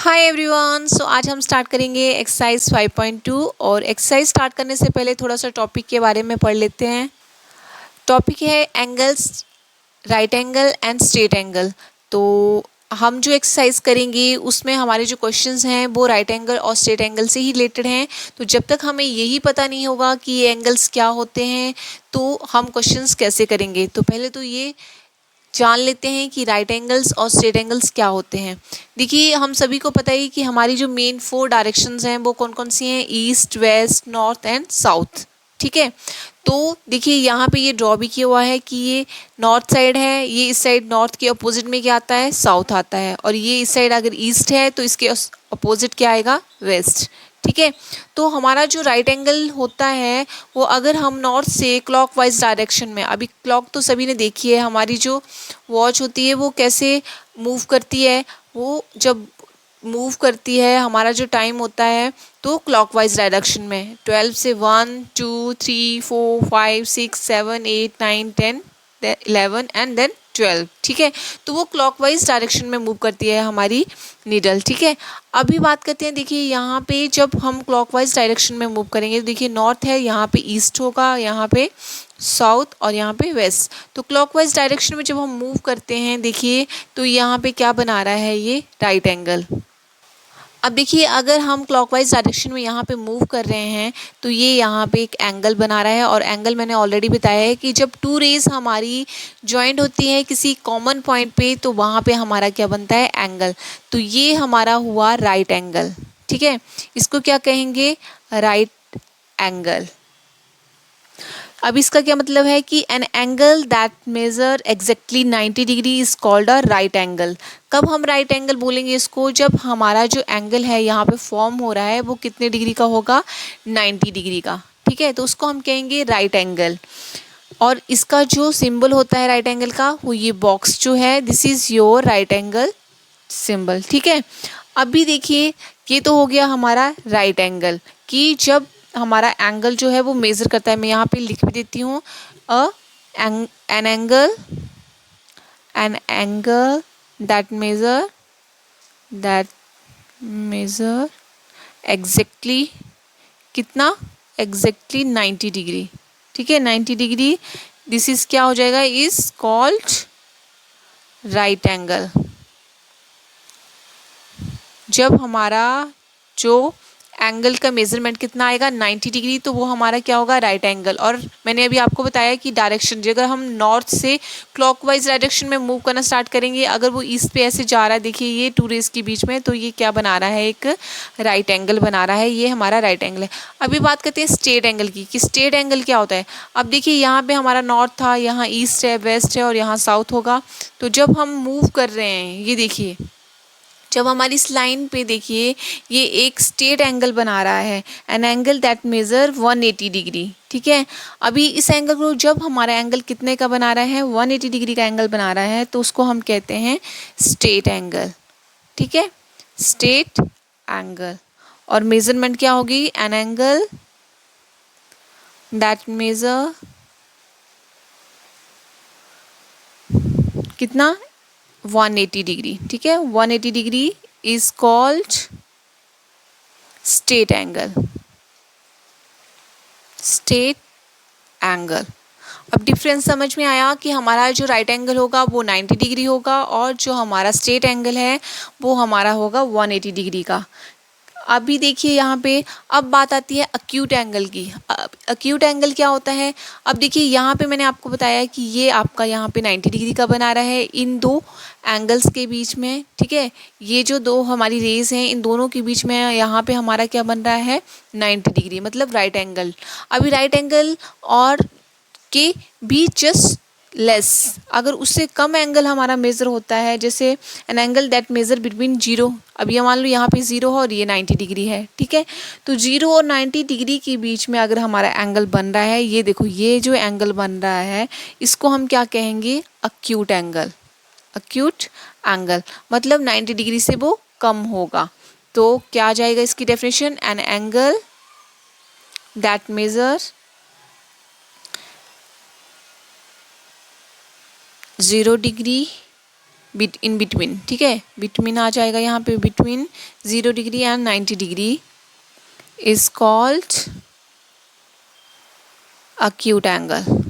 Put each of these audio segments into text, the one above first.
Hi everyone. सो आज हम start करेंगे एक्सरसाइज 5.2 और एक्सरसाइज स्टार्ट करने से पहले थोड़ा सा टॉपिक के बारे में पढ़ लेते हैं। टॉपिक है angles, right angle and straight angle. तो हम जो एक्सरसाइज करेंगे उसमें हमारे जो क्वेश्चंस हैं वो राइट एंगल और स्ट्रेट एंगल से ही रिलेटेड हैं। तो जब तक हमें यही पता नहीं होगा कि ये एंगल्स क्या होते हैं तो हम क्वेश्चंस कैसे करेंगे। तो पहले तो ये जान लेते हैं कि राइट एंगल्स और स्ट्रेट एंगल्स क्या होते हैं। देखिए, हम सभी को पता है कि हमारी जो मेन 4 डायरेक्शंस हैं वो कौन कौन सी हैं, east, west, north and south. ठीक है, तो देखिए यहाँ पे ये ड्रॉ भी किया हुआ है कि ये नॉर्थ साइड है, ये इस साइड नॉर्थ के अपोजिट में क्या आता है, साउथ आता है, और ये इस साइड अगर ईस्ट है तो इसके अपोजिट क्या आएगा, वेस्ट। ठीक है, तो हमारा जो राइट एंगल होता है वो अगर हम नॉर्थ से क्लॉकवाइज डायरेक्शन में, अभी क्लॉक तो सभी ने देखी है, हमारी जो वॉच होती है वो कैसे मूव करती है, वो जब मूव करती है हमारा जो टाइम होता है तो क्लॉकवाइज डायरेक्शन में 12 से 1 2 3 4 5 6 7 8 9 10 11 एंड देन 12। ठीक है, तो वो क्लॉकवाइज डायरेक्शन में मूव करती है हमारी नीडल। ठीक है, अभी बात करते हैं, देखिए यहाँ पे जब हम क्लॉकवाइज डायरेक्शन में मूव करेंगे तो देखिए नॉर्थ है, यहाँ पे ईस्ट होगा, यहाँ पे साउथ और यहाँ पे वेस्ट। तो क्लॉकवाइज डायरेक्शन में जब हम मूव करते हैं देखिए तो यहाँ पे क्या बना रहा है, ये राइट एंगल। अब देखिए अगर हम क्लॉकवाइज डायरेक्शन में यहाँ पे मूव कर रहे हैं तो ये यहाँ पे एक एंगल बना रहा है, और एंगल मैंने ऑलरेडी बताया है कि जब टू रेज हमारी जॉइंट होती है किसी कॉमन पॉइंट पे तो वहाँ पे हमारा क्या बनता है, एंगल। तो ये हमारा हुआ राइट एंगल। ठीक है, इसको क्या कहेंगे, राइट एंगल। अब इसका क्या मतलब है कि an angle that measure exactly 90 degree is called a right angle. कब हम राइट एंगल बोलेंगे इसको, जब हमारा जो एंगल है यहाँ पे फॉर्म हो रहा है वो कितने डिग्री का होगा, 90 डिग्री का। ठीक है, तो उसको हम कहेंगे राइट एंगल। और इसका जो सिंबल होता है राइट एंगल का, वो ये बॉक्स जो है, this is your right angle symbol. ठीक है, अभी देखिए ये तो हो गया हमारा राइट एंगल कि जब हमारा एंगल जो है वो मेज़र करता है। मैं यहाँ पे लिख भी देती हूँ, an angle, an angle that measure exactly कितना, एग्जैक्टली 90 डिग्री। ठीक है, 90 डिग्री, दिस इज क्या हो जाएगा, इज कॉल्ड राइट एंगल। जब हमारा जो एंगल का मेजरमेंट कितना आएगा, 90 डिग्री, तो वो हमारा क्या होगा, राइट एंगल। और मैंने अभी आपको बताया कि डायरेक्शन, अगर हम नॉर्थ से क्लॉकवाइज डायरेक्शन में मूव करना स्टार्ट करेंगे, अगर वो ईस्ट पे ऐसे जा रहा है, देखिए ये टू रेज के बीच में, तो ये क्या बना रहा है, एक राइट एंगल बना रहा है, ये हमारा राइट एंगल है। अभी बात करते हैं स्ट्रेट एंगल की, कि स्ट्रेट एंगल क्या होता है। अब देखिए यहाँ पे हमारा नॉर्थ था, यहाँ ईस्ट है, वेस्ट है, और यहाँ साउथ होगा। तो जब हम मूव कर रहे हैं, ये देखिए जब हमारी इस लाइन पे देखिए ये एक स्ट्रेट एंगल बना रहा है, an angle that measure 180 degree. ठीक है, अभी इस एंगल को जब हमारा एंगल कितने का बना रहा है, 180 डिग्री का एंगल बना रहा है, तो उसको हम कहते हैं स्ट्रेट एंगल। ठीक है, स्ट्रेट एंगल। और मेजरमेंट क्या होगी, एन एंगल दैट मेजर कितना, 180 डिग्री। ठीक है, 180 degree is called straight angle, straight angle. अब डिफरेंस समझ में आया कि हमारा जो राइट एंगल होगा वो 90 डिग्री होगा, और जो हमारा स्ट्रेट एंगल है वो हमारा होगा 180 डिग्री का। अभी देखिए यहाँ पे अब बात आती है अक्यूट एंगल की। अक्यूट एंगल क्या होता है, अब देखिए यहाँ पे मैंने आपको बताया कि ये आपका यहाँ पे 90 डिग्री का बना रहा है इन दो एंगल्स के बीच में। ठीक है, ये जो दो हमारी रेज हैं इन दोनों के बीच में यहाँ पे हमारा क्या बन रहा है, 90 डिग्री, मतलब राइट एंगल। अभी राइट एंगल और के भी जस्ट लेस, अगर उससे कम एंगल हमारा मेज़र होता है, जैसे N angle that measure between zero, अब ये मान लो यहाँ पे जीरो है और ये 90 डिग्री है। ठीक है, तो जीरो और 90 डिग्री के बीच में अगर हमारा एंगल बन रहा है, ये देखो ये जो एंगल बन रहा है इसको हम क्या कहेंगे, अक्यूट एंगल। अक्यूट एंगल मतलब 90 डिग्री से वो कम होगा। तो क्या आ जाएगा इसकी definition, an angle that measure 0 degree in between, ठीक है, बिटवीन आ जाएगा यहाँ पे, between 0 degree and 90 degree is called acute angle.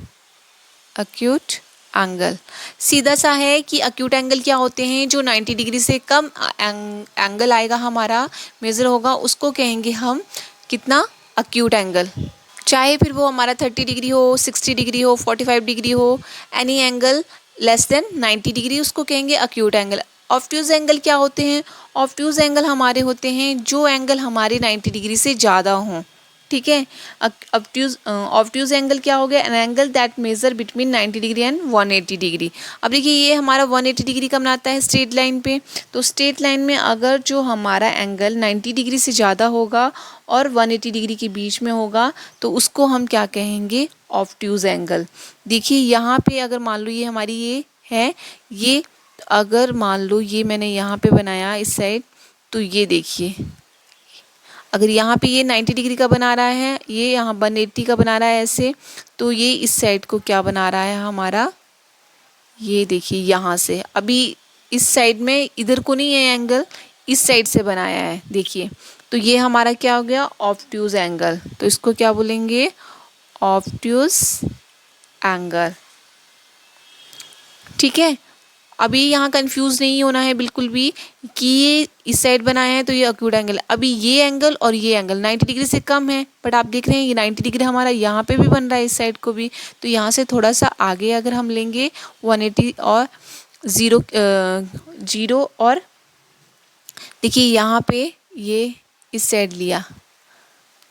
Acute angle सीधा सा है कि अक्यूट एंगल क्या होते हैं, जो 90 डिग्री से कम एंगल आएगा हमारा, मेज़र होगा, उसको कहेंगे हम कितना, अक्यूट एंगल। चाहे फिर वो हमारा 30 डिग्री हो, 60 डिग्री हो, 45 डिग्री हो, any angle less than 90 degree, उसको कहेंगे अक्यूट एंगल। ऑब्ट्यूज एंगल क्या होते हैं, ऑब्ट्यूज एंगल हमारे होते हैं जो एंगल हमारे 90 डिग्री से ज़्यादा हों, ठीक है। ऑब्ट्यूज एंगल क्या हो गया, an angle that measure between 90 degree and 180 degree. अब देखिए ये हमारा 180 डिग्री का बनाता है स्ट्रेट लाइन पे, तो स्ट्रेट लाइन में अगर जो हमारा एंगल 90 डिग्री से ज़्यादा होगा और 180 डिग्री के बीच में होगा तो उसको हम क्या कहेंगे, ऑब्ट्यूज एंगल। देखिए यहाँ पे अगर मान लो ये हमारी ये है, ये अगर मान लो ये मैंने यहाँ पे बनाया इस साइड, तो ये देखिए अगर यहाँ पे ये 90 डिग्री का बना रहा है, ये यहाँ 180 का बना रहा है ऐसे, तो ये इस साइड को क्या बना रहा है हमारा, ये देखिए यहाँ से, अभी इस साइड में इधर को नहीं है एंगल, इस साइड से बनाया है, देखिए, तो ये हमारा क्या हो गया, ऑब्ट्यूज एंगल। तो इसको क्या बोलेंगे, ऑब्ट्यूज एंगल, ठीक है। अभी यहाँ कंफ्यूज नहीं होना है बिल्कुल भी कि ये इस साइड बनाया है तो ये अक्यूट एंगल, अभी ये एंगल और ये एंगल 90 डिग्री से कम है, बट आप देख रहे हैं ये 90 डिग्री हमारा यहाँ पे भी बन रहा है, इस साइड को भी, तो यहाँ से थोड़ा सा आगे अगर हम लेंगे 180 और 0 और देखिए यहाँ पे ये इस साइड लिया,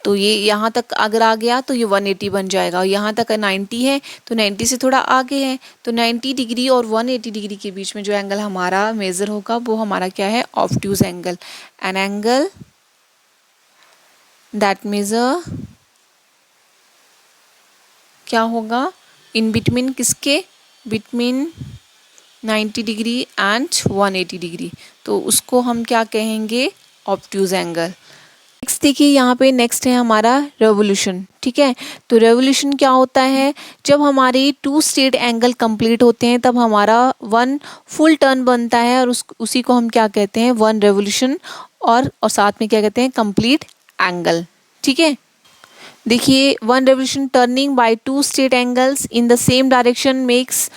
तो ये यहाँ तक अगर आ गया तो ये 180 बन जाएगा, और यहाँ तक 90 है तो 90 से थोड़ा आगे है, तो 90 डिग्री और 180 डिग्री के बीच में जो एंगल हमारा मेज़र होगा वो हमारा क्या है, obtuse angle. An angle that measure क्या होगा, इन बिटवीन किसके, बिटवीन 90 डिग्री एंड 180 डिग्री, तो उसको हम क्या कहेंगे, ऑब्ट्यूज एंगल। नेक्स्ट देखिए यहाँ पे नेक्स्ट है हमारा रेवोल्यूशन, ठीक है। तो रेवोल्यूशन क्या होता है, जब हमारे 2 स्ट्रेट एंगल कंप्लीट होते हैं तब हमारा 1 फुल टर्न बनता है, और उसी को हम क्या कहते हैं, 1 रेवोल्यूशन, और साथ में क्या कहते हैं, कंप्लीट एंगल, ठीक है। देखिए 1 revolution turning by 2 straight angles in the same direction makes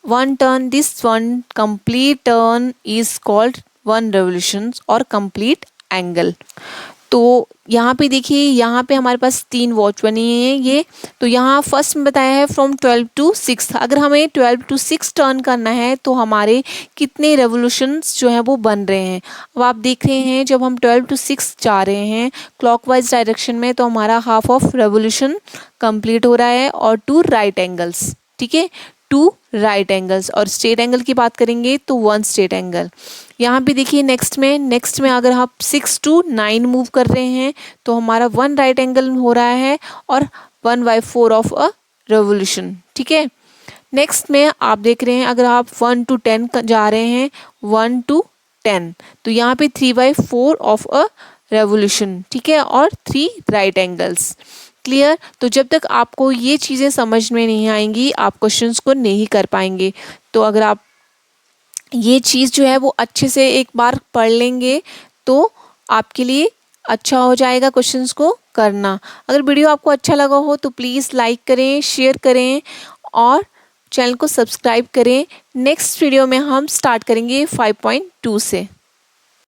1 turn, this 1 complete turn is called 1 revolution और कंप्लीट एंगल। तो यहाँ पे देखिए यहाँ पे हमारे पास 3 वॉच बनी है ये, तो यहाँ फर्स्ट में बताया है फ्रॉम 12 to 6, अगर हमें 12 to 6 टर्न करना है तो हमारे कितने रेवोल्यूशंस जो हैं वो बन रहे हैं। अब आप देख रहे हैं जब हम 12 to 6 जा रहे हैं क्लॉकवाइज डायरेक्शन में तो हमारा हाफ ऑफ रेवोल्यूशन कंप्लीट हो रहा है, और 2 राइट एंगल्स, ठीक है, 2 राइट एंगल्स, और स्ट्रेट एंगल की बात करेंगे तो 1 स्ट्रेट एंगल। यहाँ पे देखिए नेक्स्ट में अगर आप 6 to 9 मूव कर रहे हैं तो हमारा 1 राइट एंगल हो रहा है और 1/4 ऑफ अ रेवोल्यूशन, ठीक है। नेक्स्ट में आप देख रहे हैं अगर आप 1 to 10 जा रहे हैं, 1 to 10, तो यहाँ पे 3/4 ऑफ अ रेवोल्यूशन, ठीक है, और 3 राइट एंगल्स। क्लियर। तो जब तक आपको ये चीज़ें समझ में नहीं आएंगी आप क्वेश्चंस को नहीं कर पाएंगे। तो अगर आप ये चीज़ जो है वो अच्छे से एक बार पढ़ लेंगे तो आपके लिए अच्छा हो जाएगा क्वेश्चंस को करना। अगर वीडियो आपको अच्छा लगा हो तो प्लीज़ लाइक करें, शेयर करें और चैनल को सब्सक्राइब करें। नेक्स्ट वीडियो में हम स्टार्ट करेंगे 5.2 से।